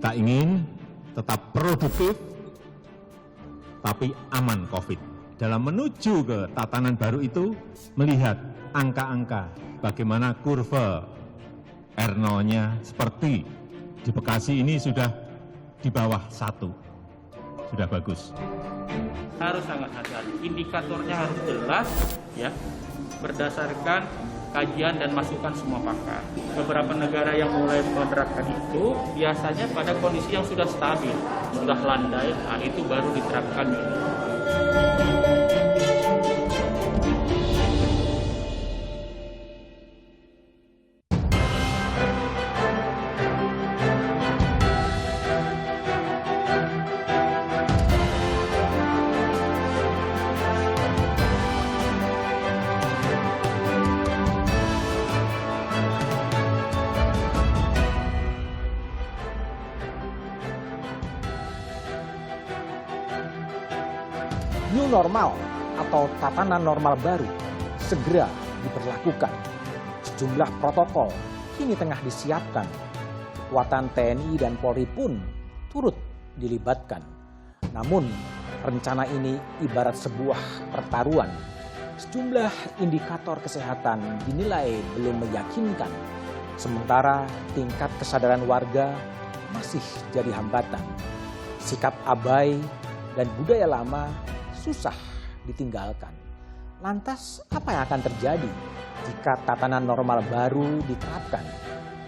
Kita ingin tetap produktif, tapi aman COVID. Dalam menuju ke tatanan baru itu, melihat angka-angka bagaimana kurva R0-nya seperti di Bekasi ini sudah di bawah 1. Sudah bagus. Harus sangat hati-hati, indikatornya harus jelas, ya, berdasarkan kajian dan masukan semua pakar. Beberapa negara yang mulai menerapkan itu biasanya pada kondisi yang sudah stabil, sudah landai, nah itu baru diterapkan. New normal atau tatanan normal baru segera diberlakukan. Sejumlah protokol kini tengah disiapkan. Kekuatan TNI dan Polri pun turut dilibatkan. Namun, rencana ini ibarat sebuah pertaruhan. Sejumlah indikator kesehatan dinilai belum meyakinkan. Sementara tingkat kesadaran warga masih jadi hambatan. Sikap abai dan budaya lama susah ditinggalkan. Lantas apa yang akan terjadi jika tatanan normal baru diterapkan?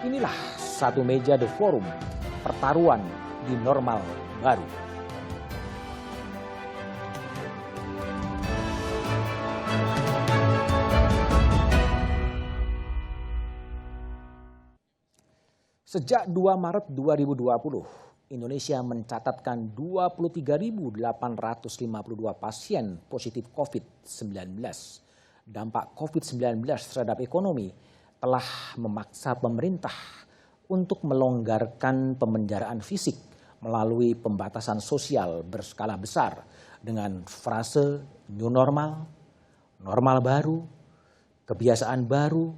Inilah Satu Meja The Forum, pertaruhan di normal baru. Sejak 2 Maret 2020, Indonesia mencatatkan 23.852 pasien positif COVID-19. Dampak COVID-19 terhadap ekonomi telah memaksa pemerintah untuk melonggarkan pemenjaraan fisik melalui pembatasan sosial berskala besar dengan frase new normal, normal baru, kebiasaan baru.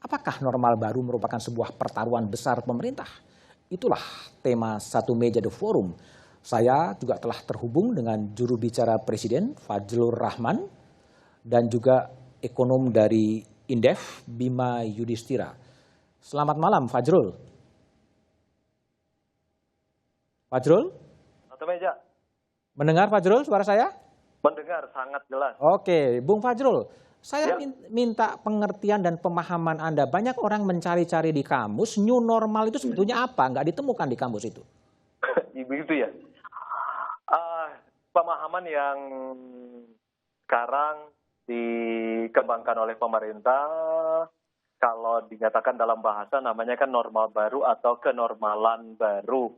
Apakah normal baru merupakan sebuah pertaruhan besar pemerintah? Itulah tema Satu Meja The Forum. Saya juga telah terhubung dengan juru bicara Presiden Fajrul Rahman dan juga ekonom dari Indef Bima Yudhistira. Selamat malam Fajrul. Fajrul? Satu Meja. Mendengar Fajrul suara saya? Mendengar sangat jelas. Oke, Bung Fajrul. Saya minta pengertian dan pemahaman Anda. Banyak orang mencari-cari di kamus, new normal itu sebetulnya apa? Nggak ditemukan di kamus itu. Begitu ya. Pemahaman yang sekarang dikembangkan oleh pemerintah, kalau dinyatakan dalam bahasa namanya kan normal baru atau kenormalan baru.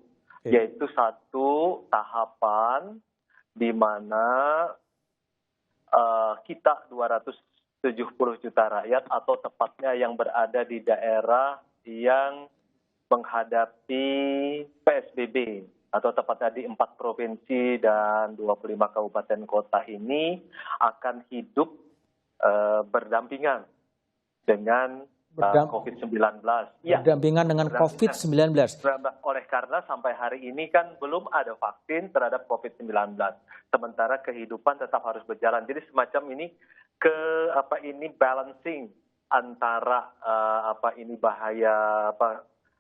Yaitu satu tahapan di mana kita 270 juta rakyat atau tepatnya yang berada di daerah yang menghadapi PSBB atau tepatnya di 4 provinsi dan 25 kabupaten kota ini akan hidup berdampingan dengan COVID-19. Berdampingan dengan COVID-19. Oleh karena sampai hari ini kan belum ada vaksin terhadap COVID-19. Sementara kehidupan tetap harus berjalan. Jadi semacam ini balancing antara bahaya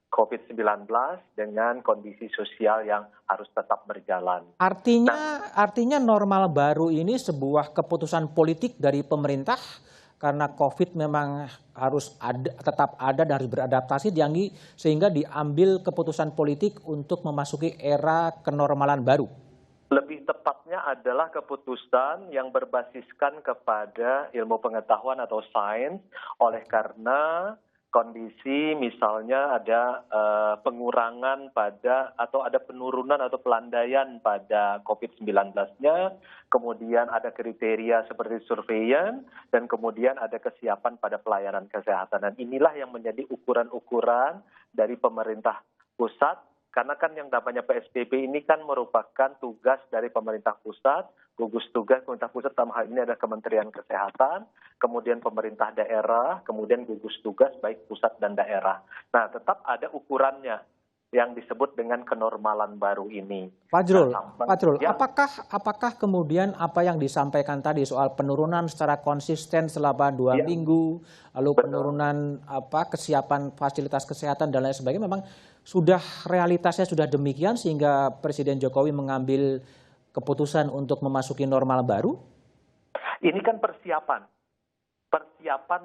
COVID-19 dengan kondisi sosial yang harus tetap berjalan. Artinya normal baru ini sebuah keputusan politik dari pemerintah karena COVID memang harus tetap ada dan harus beradaptasi sehingga diambil keputusan politik untuk memasuki era kenormalan baru. Lebih tepatnya adalah keputusan yang berbasiskan kepada ilmu pengetahuan atau sains, oleh karena kondisi misalnya ada pengurangan atau ada penurunan atau pelandaian pada COVID-19-nya, kemudian ada kriteria seperti surveian, dan kemudian ada kesiapan pada pelayanan kesehatan. Dan inilah yang menjadi ukuran-ukuran dari pemerintah pusat. Karena kan yang namanya PSBB ini kan merupakan tugas dari pemerintah pusat, gugus tugas pemerintah pusat dalam hal ini ada Kementerian Kesehatan, kemudian pemerintah daerah, kemudian gugus tugas baik pusat dan daerah. Nah, tetap ada ukurannya. yang disebut dengan kenormalan baru ini. Fajrul, Ya. apakah kemudian apa yang disampaikan tadi soal penurunan secara konsisten selama 2 minggu, lalu penurunan kesiapan fasilitas kesehatan dan lain sebagainya, memang sudah realitasnya sudah demikian sehingga Presiden Jokowi mengambil keputusan untuk memasuki normal baru? Ini kan persiapan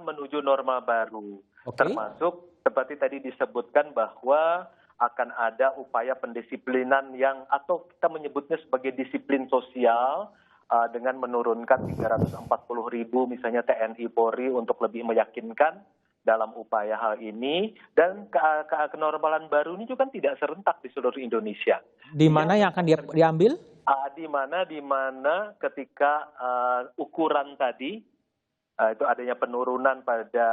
menuju norma baru. Termasuk seperti tadi disebutkan bahwa akan ada upaya pendisiplinan yang atau kita menyebutnya sebagai disiplin sosial dengan menurunkan 340.000 misalnya TNI Polri untuk lebih meyakinkan dalam upaya hal ini, dan kenormalan baru ini juga tidak serentak di seluruh Indonesia. Di mana yang akan diambil? Di mana ketika ukuran tadi itu adanya penurunan pada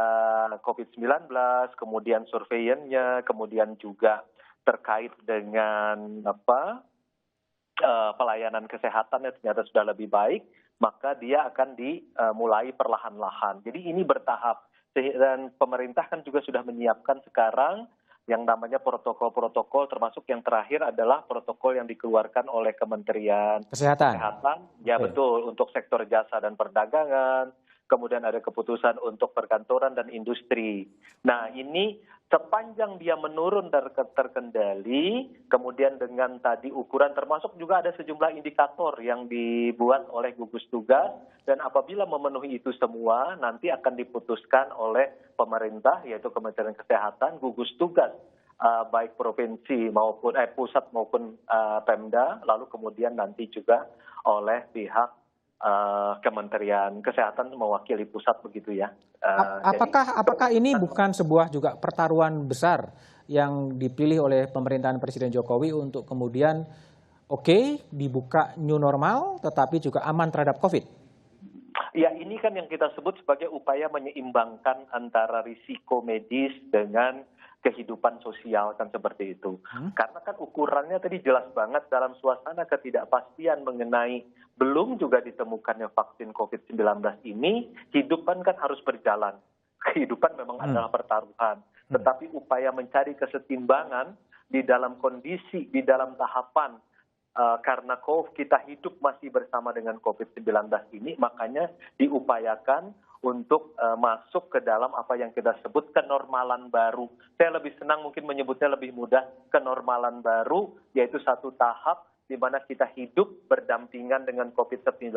COVID-19, kemudian surveillancenya, kemudian juga terkait dengan pelayanan kesehatannya ternyata sudah lebih baik, maka dia akan dimulai perlahan-lahan. Jadi ini bertahap. Dan pemerintah kan juga sudah menyiapkan sekarang yang namanya protokol-protokol, termasuk yang terakhir adalah protokol yang dikeluarkan oleh Kementerian Kesehatan. Ya betul, untuk sektor jasa dan perdagangan. Kemudian ada keputusan untuk perkantoran dan industri. Nah ini sepanjang dia menurun dan terkendali, kemudian dengan tadi ukuran termasuk juga ada sejumlah indikator yang dibuat oleh gugus tugas, dan apabila memenuhi itu semua nanti akan diputuskan oleh pemerintah yaitu Kementerian Kesehatan, gugus tugas baik provinsi maupun pusat maupun Pemda, lalu kemudian nanti juga oleh pihak Kementerian Kesehatan mewakili pusat begitu ya. Apakah ini bukan sebuah juga pertaruhan besar yang dipilih oleh pemerintahan Presiden Jokowi untuk kemudian dibuka new normal tetapi juga aman terhadap COVID? Ya ini kan yang kita sebut sebagai upaya menyeimbangkan antara risiko medis dengan kehidupan sosial kan seperti itu. Karena kan ukurannya tadi jelas banget dalam suasana ketidakpastian mengenai belum juga ditemukannya vaksin COVID-19 ini, hidupan kan harus berjalan. Kehidupan memang adalah pertaruhan. Tetapi upaya mencari kesetimbangan di dalam kondisi, di dalam tahapan karena kita hidup masih bersama dengan COVID-19 ini, makanya diupayakan untuk masuk ke dalam apa yang kita sebut kenormalan baru. Saya lebih senang mungkin menyebutnya lebih mudah, kenormalan baru, yaitu satu tahap di mana kita hidup berdampingan dengan COVID-19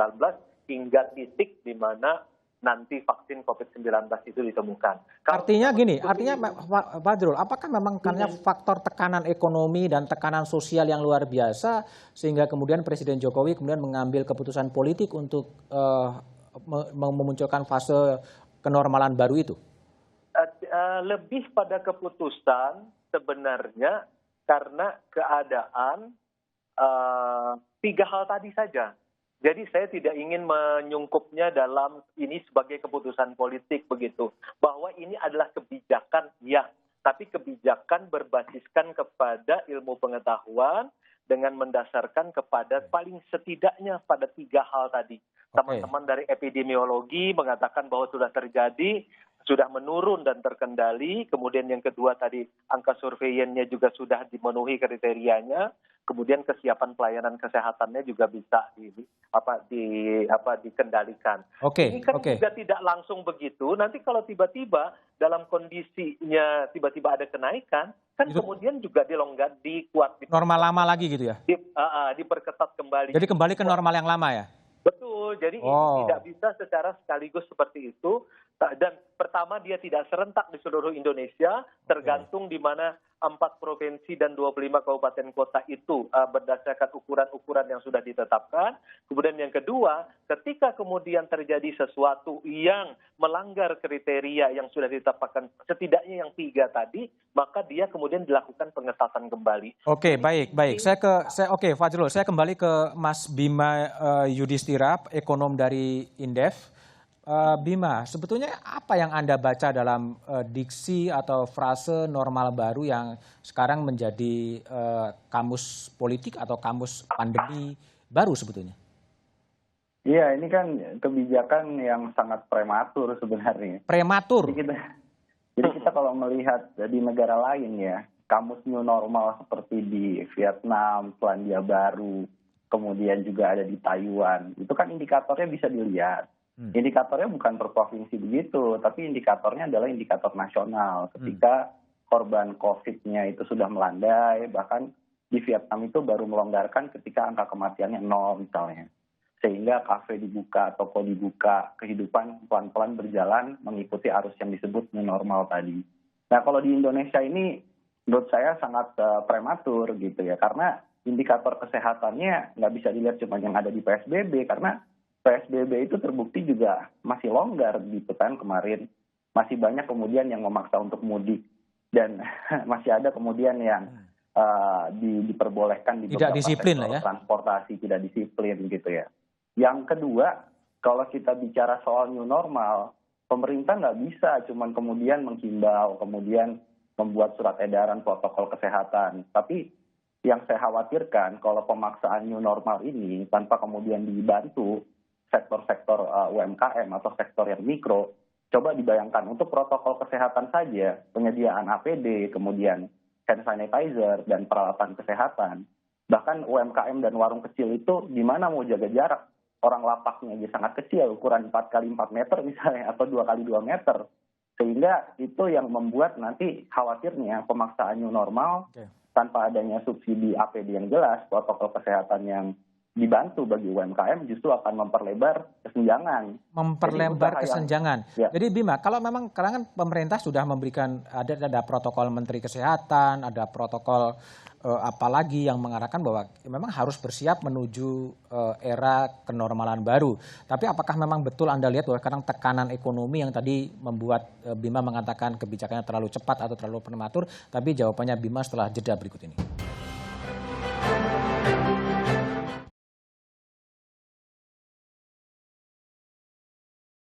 hingga titik di mana nanti vaksin COVID-19 itu ditemukan. Artinya Pak Fajrul, apakah memang karena faktor tekanan ekonomi dan tekanan sosial yang luar biasa sehingga kemudian Presiden Jokowi kemudian mengambil keputusan politik untuk memunculkan fase kenormalan baru itu? Lebih pada keputusan sebenarnya karena keadaan 3 hal tadi saja. Jadi saya tidak ingin menyungkupnya dalam ini sebagai keputusan politik begitu. Bahwa ini adalah kebijakan, ya. Tapi kebijakan berbasiskan kepada ilmu pengetahuan dengan mendasarkan kepada paling setidaknya pada 3 hal tadi. Teman-teman dari epidemiologi mengatakan bahwa sudah terjadi, sudah menurun dan terkendali. Kemudian yang kedua tadi angka surveillancenya juga sudah dimenuhi kriterianya. Kemudian kesiapan pelayanan kesehatannya juga bisa dikendalikan. Ini kan juga tidak langsung begitu. Nanti kalau tiba-tiba dalam kondisinya tiba-tiba ada kenaikan, kan itu kemudian juga dikuat. Normal lama lagi gitu ya? Diperketat kembali. Jadi kembali ke normal yang lama ya? Betul, jadi ini tidak bisa secara sekaligus seperti itu. Dan pertama dia tidak serentak di seluruh Indonesia, tergantung di mana 4 provinsi dan 25 kabupaten kota itu berdasarkan ukuran-ukuran yang sudah ditetapkan. Kemudian yang kedua, ketika kemudian terjadi sesuatu yang melanggar kriteria yang sudah ditetapkan, setidaknya yang 3 tadi, maka dia kemudian dilakukan pengetatan kembali. Baik. Fajrul, saya kembali ke Mas Bima Yudhistira, ekonom dari Indef. Bima, sebetulnya apa yang Anda baca dalam diksi atau frase normal baru yang sekarang menjadi kamus politik atau kamus pandemi baru sebetulnya? Iya, ini kan kebijakan yang sangat prematur sebenarnya. Prematur? Jadi kita kalau melihat di negara lain ya, kamus new normal seperti di Vietnam, Selandia Baru, kemudian juga ada di Taiwan, itu kan indikatornya bisa dilihat. Indikatornya bukan per provinsi begitu, tapi indikatornya adalah indikator nasional. Ketika korban COVID-nya itu sudah melandai, bahkan di Vietnam itu baru melonggarkan ketika angka kematiannya 0 misalnya. Sehingga kafe dibuka, toko dibuka, kehidupan pelan-pelan berjalan mengikuti arus yang disebut new normal tadi. Nah kalau di Indonesia ini menurut saya sangat prematur gitu ya, karena indikator kesehatannya nggak bisa dilihat cuma yang ada di PSBB, karena PSBB itu terbukti juga masih longgar gitu kan kemarin. Masih banyak kemudian yang memaksa untuk mudik, dan masih ada kemudian yang diperbolehkan di Tidak beberapa disiplin sektor lah ya. transportasi, tidak disiplin gitu ya. Yang kedua, kalau kita bicara soal new normal, pemerintah nggak bisa cuman kemudian menghimbau, kemudian membuat surat edaran protokol kesehatan. Tapi yang saya khawatirkan kalau pemaksaan new normal ini tanpa kemudian dibantu sektor-sektor UMKM atau sektor yang mikro, coba dibayangkan untuk protokol kesehatan saja, penyediaan APD, kemudian hand sanitizer dan peralatan kesehatan. Bahkan UMKM dan warung kecil itu gimana mau jaga jarak? Orang lapaknya aja sangat kecil, ukuran 4x4 meter misalnya, atau 2x2 meter. Sehingga itu yang membuat nanti khawatirnya pemaksaan new normal tanpa adanya subsidi APD yang jelas, protokol kesehatan yang dibantu bagi UMKM justru akan memperlebar kesenjangan. Memperlebar kesenjangan. Ya. Jadi Bima, kalau memang karena kan pemerintah sudah memberikan ada protokol Menteri Kesehatan, ada protokol apalagi yang mengarahkan bahwa memang harus bersiap menuju era kenormalan baru. Tapi apakah memang betul Anda lihat bahwa sekarang tekanan ekonomi yang tadi membuat Bima mengatakan kebijakannya terlalu cepat atau terlalu prematur, tapi jawabannya Bima setelah jeda berikut ini.